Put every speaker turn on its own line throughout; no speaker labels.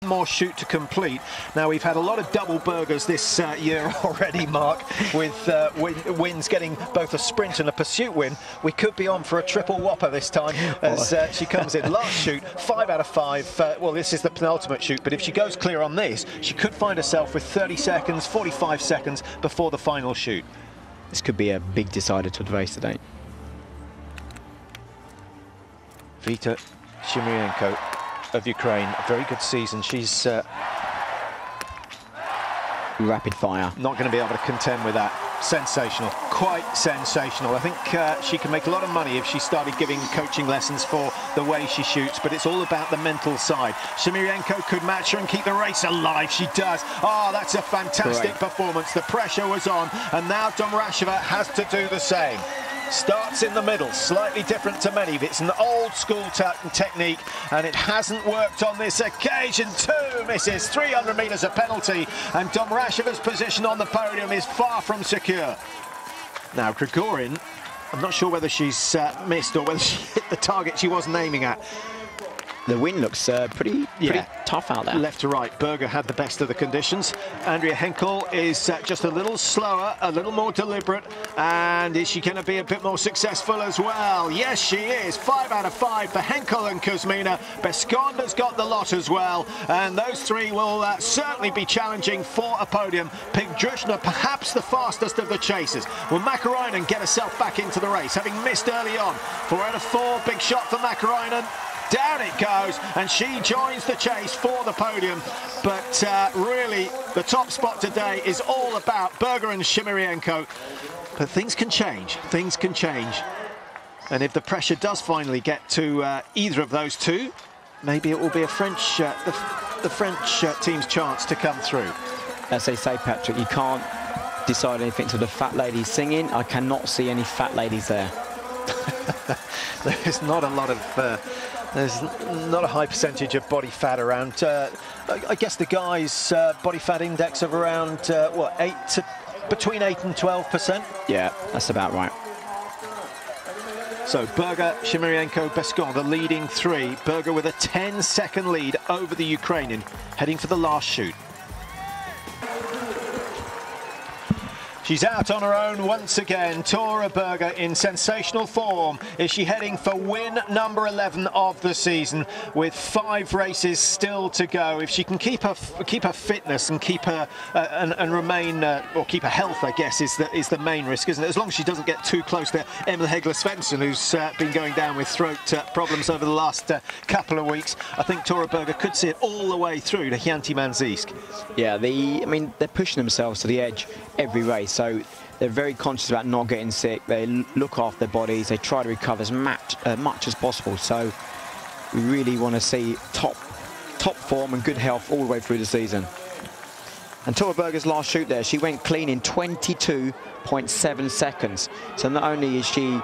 more shoot to complete. Now, we've had a lot of double burgers this year already, Mark, with wins getting both a sprint and a pursuit win. We could be on for a triple whopper this time as she comes in. Last shoot, 5 out of 5. Well, this is the penultimate shoot, but if she goes clear on this, she could find herself with 30 seconds, 45 seconds before the final shoot.
This could be a big decider to the race today.
Vita Shimirienko of Ukraine, a very good season. She's
rapid fire.
Not going to be able to contend with that. Sensational, quite sensational. I think she can make a lot of money if she started giving coaching lessons for the way she shoots, but it's all about the mental side. Shimirienko could match her and keep the race alive. She does. Oh, that's a fantastic performance. The pressure was on, and now Domracheva has to do the same. Starts in the middle, slightly different to many. It's an old school technique, and it hasn't worked on this occasion. 2 misses, 300 metres a penalty, and Domracheva's position on the podium is far from secure. Now, Grigorin, I'm not sure whether she's missed or whether she hit the target she wasn't aiming at.
The wind looks pretty tough out there.
Left to right, Berger had the best of the conditions. Andrea Henkel is just a little slower, a little more deliberate, and is she going to be a bit more successful as well? Yes, she is. 5 out of 5 for Henkel and Kuzmina. Beskonda's got the lot as well, and those three will certainly be challenging for a podium. Pigdrushna, perhaps the fastest of the chasers. Will Makarainen get herself back into the race, having missed early on? 4 out of 4, big shot for Makarainen. Down it goes, and she joins the chase for the podium. But really, the top spot today is all about Berger and Shimirienko. But things can change. Things can change. And if the pressure does finally get to either of those two, maybe it will be a French, the French team's chance to come through.
As they say, Patrick, you can't decide anything till the fat lady's singing. I cannot see any fat ladies there.
There's not a lot of... there's not a high percentage of body fat around. I guess the guys' body fat index of around, what, between 8 and 12%?
Yeah, that's about right.
So Berger, Shimirienko, Beskonda, the leading three. Berger with a 10-second lead over the Ukrainian, heading for the last shoot. She's out on her own once again. Tora Berger in sensational form. Is she heading for win number 11 of the season with 5 races still to go? If she can keep her fitness and keep her and remain or keep her health, I guess is the main risk, isn't it? As long as she doesn't get too close to Emil Hegler Svensson, who's been going down with throat problems over the last couple of weeks. I think Tora Berger could see it all the way through to Chianti Manzisk.
Yeah, I mean, they're pushing themselves to the edge every race. So they're very conscious about not getting sick. They look after their bodies. They try to recover as much as possible. So we really want to see top form and good health all the way through the season. And Tora Berger's last shoot there, she went clean in 22.7 seconds. So not only is she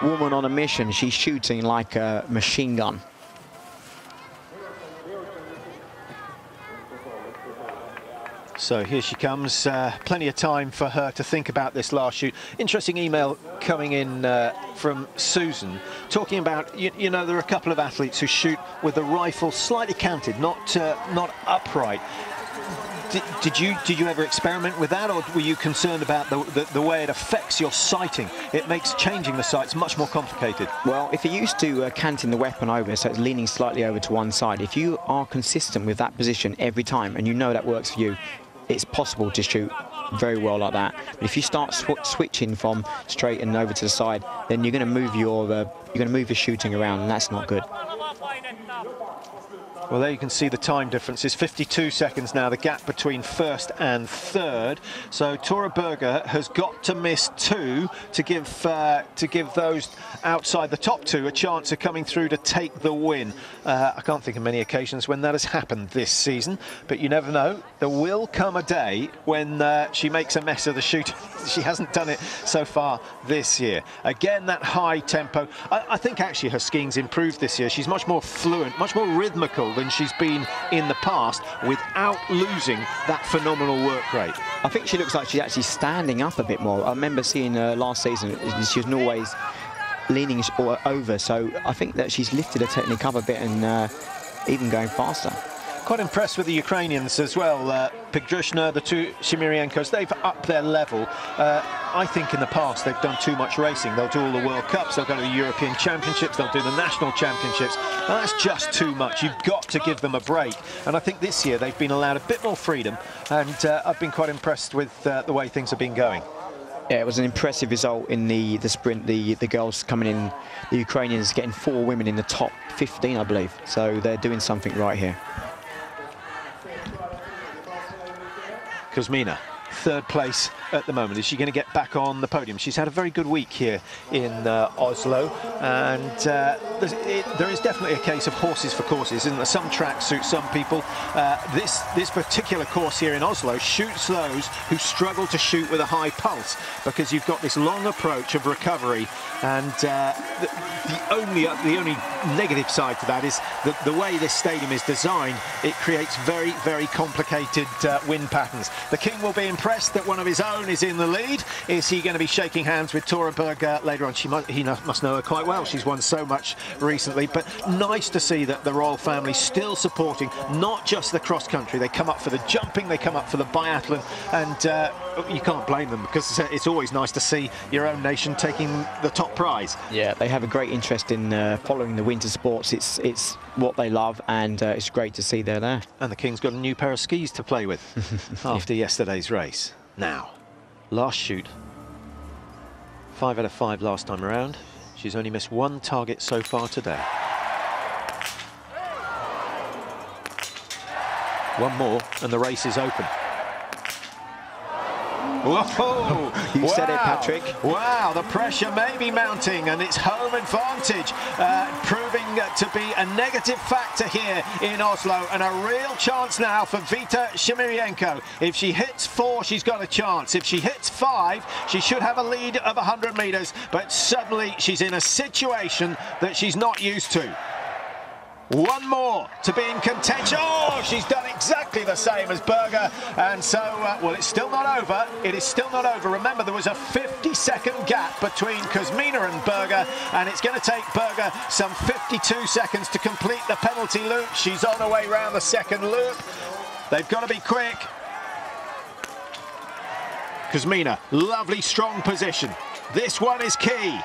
woman on a mission, she's shooting like a machine gun.
So here she comes, plenty of time for her to think about this last shoot. Interesting email coming in from Susan, talking about, you know, there are a couple of athletes who shoot with the rifle slightly canted, not upright. Did you ever experiment with that, or were you concerned about the way it affects your sighting? It makes changing the sights much more complicated.
Well, if you're used to canting the weapon over, so it's leaning slightly over to one side, if you are consistent with that position every time and you know that works for you, it's possible to shoot very well like that. But if you start switching from straight and over to the side, then you're going to move your shooting around, and that's not good.
Well, there you can see the time difference is 52 seconds now, the gap between first and third. So Tora Berger has got to miss 2 to give those outside the top 2 a chance of coming through to take the win. I can't think of many occasions when that has happened this season, but you never know. There will come a day when she makes a mess of the shoot. She hasn't done it so far this year. Again, that high tempo. I think actually her skiing's improved this year. She's much more fluent, much more rhythmical than she's been in the past, without losing that phenomenal work rate.
I think she looks like she's actually standing up a bit more. I remember seeing her last season, she was always leaning over, so I think that she's lifted her technique up a bit and even going faster.
Quite impressed with the Ukrainians as well. Pigdrushna, the two Shimyrienkos, they've upped their level. I think in the past they've done too much racing. They'll do all the World Cups, they'll go to the European Championships, they'll do the national championships. And that's just too much. You've got to give them a break. And I think this year they've been allowed a bit more freedom. And I've been quite impressed with the way things have been going.
Yeah, it was an impressive result in the sprint. The girls coming in, the Ukrainians getting 4 women in the top 15, I believe. So they're doing something right here.
Kuzmina, third place at the moment. Is she going to get back on the podium? She's had a very good week here in Oslo, and there is definitely a case of horses for courses, isn't there? Some tracks suit some people. This particular course here in Oslo shoots those who struggle to shoot with a high pulse, because you've got this long approach of recovery, and the only negative side to that is the way this stadium is designed. It creates very, very complicated wind patterns. The King will be impressed that one of his own is in the lead. Is he going to be shaking hands with Tora Berger later on? He must know her quite well. She's won so much recently. But nice to see that the royal family still supporting not just the cross country. They come up for the jumping, they come up for the biathlon, and you can't blame them, because it's always nice to see your own nation taking the top prize. Yeah,
they have a great interest in following the winter sports. It's what they love, and it's great to see they're there.
And the King's got a new pair of skis to play with after yesterday's race. Now, last shoot, 5 out of 5 last time around. She's only missed 1 target so far today. One more and the race is open. Whoa!
You said it, Patrick.
Wow, the pressure may be mounting, and it's home advantage proving to be a negative factor here in Oslo, and a real chance now for Vita Shimyryenko. If she hits 4, she's got a chance. If she hits 5, she should have a lead of 100 metres, but suddenly she's in a situation that she's not used to. One more to be in contention. Oh, she's done exactly the same as Berger. And so, well, it's still not over. It is still not over. Remember, there was a 50-second gap between Kuzmina and Berger, and it's going to take Berger some 52 seconds to complete the penalty loop. She's on her way round the second loop. They've got to be quick. Kuzmina, lovely strong position. This one is key.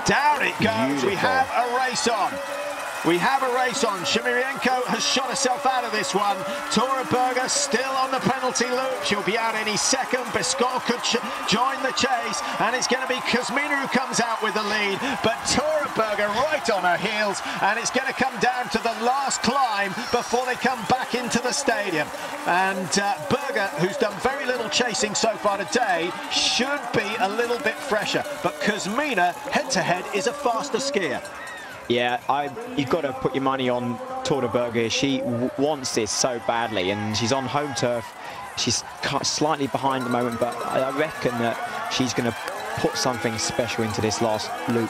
Down it goes. Beautiful. We have a race on. We have a race on. Shimyryenko has shot herself out of this one. Tora Berger still on the penalty loop. She'll be out any second. Bescon could join the chase, and it's going to be Kuzmina who comes out with the lead. But Tora Berger right on her heels, and it's going to come down to the last climb before they come back into the stadium. And Berger, who's done very little chasing so far today, should be a little bit fresher. But Kuzmina, head-to-head, is a faster skier.
Yeah, you've got to put your money on Tora Berger. She wants this so badly, and she's on home turf. She's slightly behind at the moment, but I reckon that she's going to put something special into this last loop.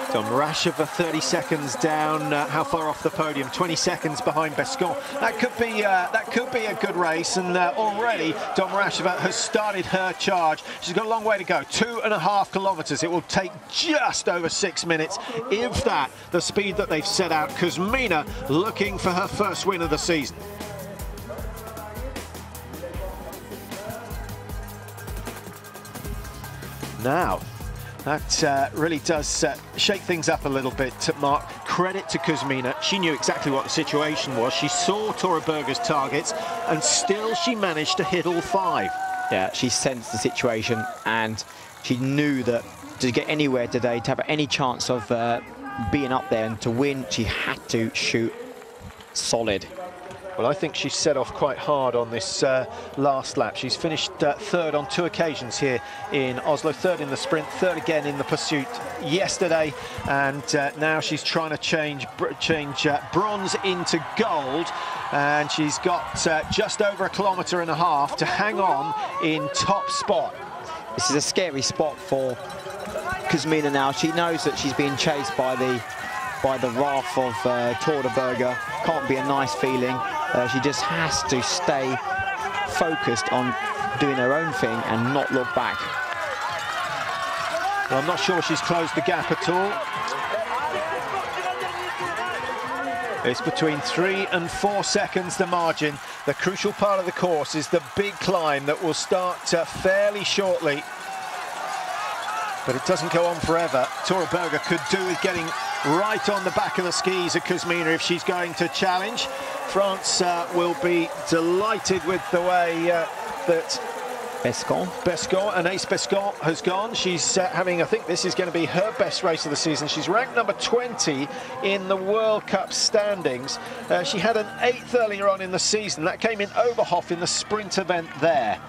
Domracheva 30 seconds down. How far off the podium? 20 seconds behind Bescon. That could be a good race, and already Domracheva has started her charge. She's got a long way to go. 2.5 kilometers. It will take just over 6 minutes, if that, the speed that they've set out. Kuzmina looking for her first win of the season. Now, that really does shake things up a little bit, Mark. Credit to Kuzmina. She knew exactly what the situation was. She saw Tora Berger's targets, and still she managed to hit all 5.
Yeah, she sensed the situation, and she knew that to get anywhere today, to have any chance of being up there and to win, she had to shoot solid.
Well, I think she set off quite hard on this last lap. She's finished 3rd on 2 occasions here in Oslo. 3rd in the sprint, 3rd again in the pursuit yesterday, and now she's trying to change bronze into gold, and she's got just over 1.5 kilometers to hang on in top spot.
This is a scary spot for Kuzmina now. She knows that she's being chased by the wrath of Tora Berger. Can't be a nice feeling. She just has to stay focused on doing her own thing and not look back.
Well, I'm not sure she's closed the gap at all. It's between 3 and 4 seconds, the margin. The crucial part of the course is the big climb that will start fairly shortly. But it doesn't go on forever. Tora Berger could do with getting right on the back of the skis at Kuzmina if she's going to challenge. France will be delighted with the way that Bescon, Anaïs Bescon has gone. She's having, I think this is going to be her best race of the season. She's ranked number 20 in the World Cup standings. She had an 8th earlier on in the season. That came in Oberhof in the sprint event there.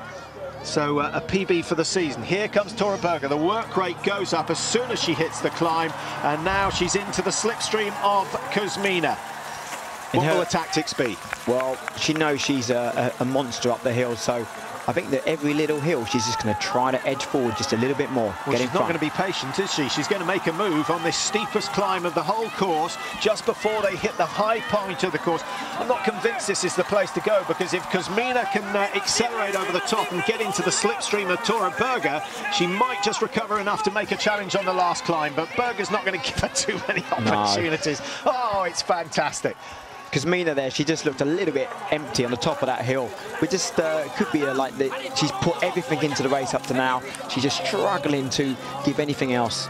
So a PB for the season. Here comes Tora Berger. The work rate goes up as soon as she hits the climb, and now she's into the slipstream of Kuzmina. What will the tactics be? Well,
she knows she's a monster up the hill, so I think that every little hill she's just going to try to edge forward just a little bit more.
Well, she's not going to be patient, is she? She's going to make a move on this steepest climb of the whole course just before they hit the high point of the course. I'm not convinced this is the place to go, because if Kuzmina can accelerate over the top and get into the slipstream of Tora Berger, she might just recover enough to make a challenge on the last climb, but Berger's not going to give her too many opportunities. No. Oh, it's fantastic.
Kuzmina there, she just looked a little bit empty on the top of that hill. We just could be she's put everything into the race up to now. She's just struggling to give anything else.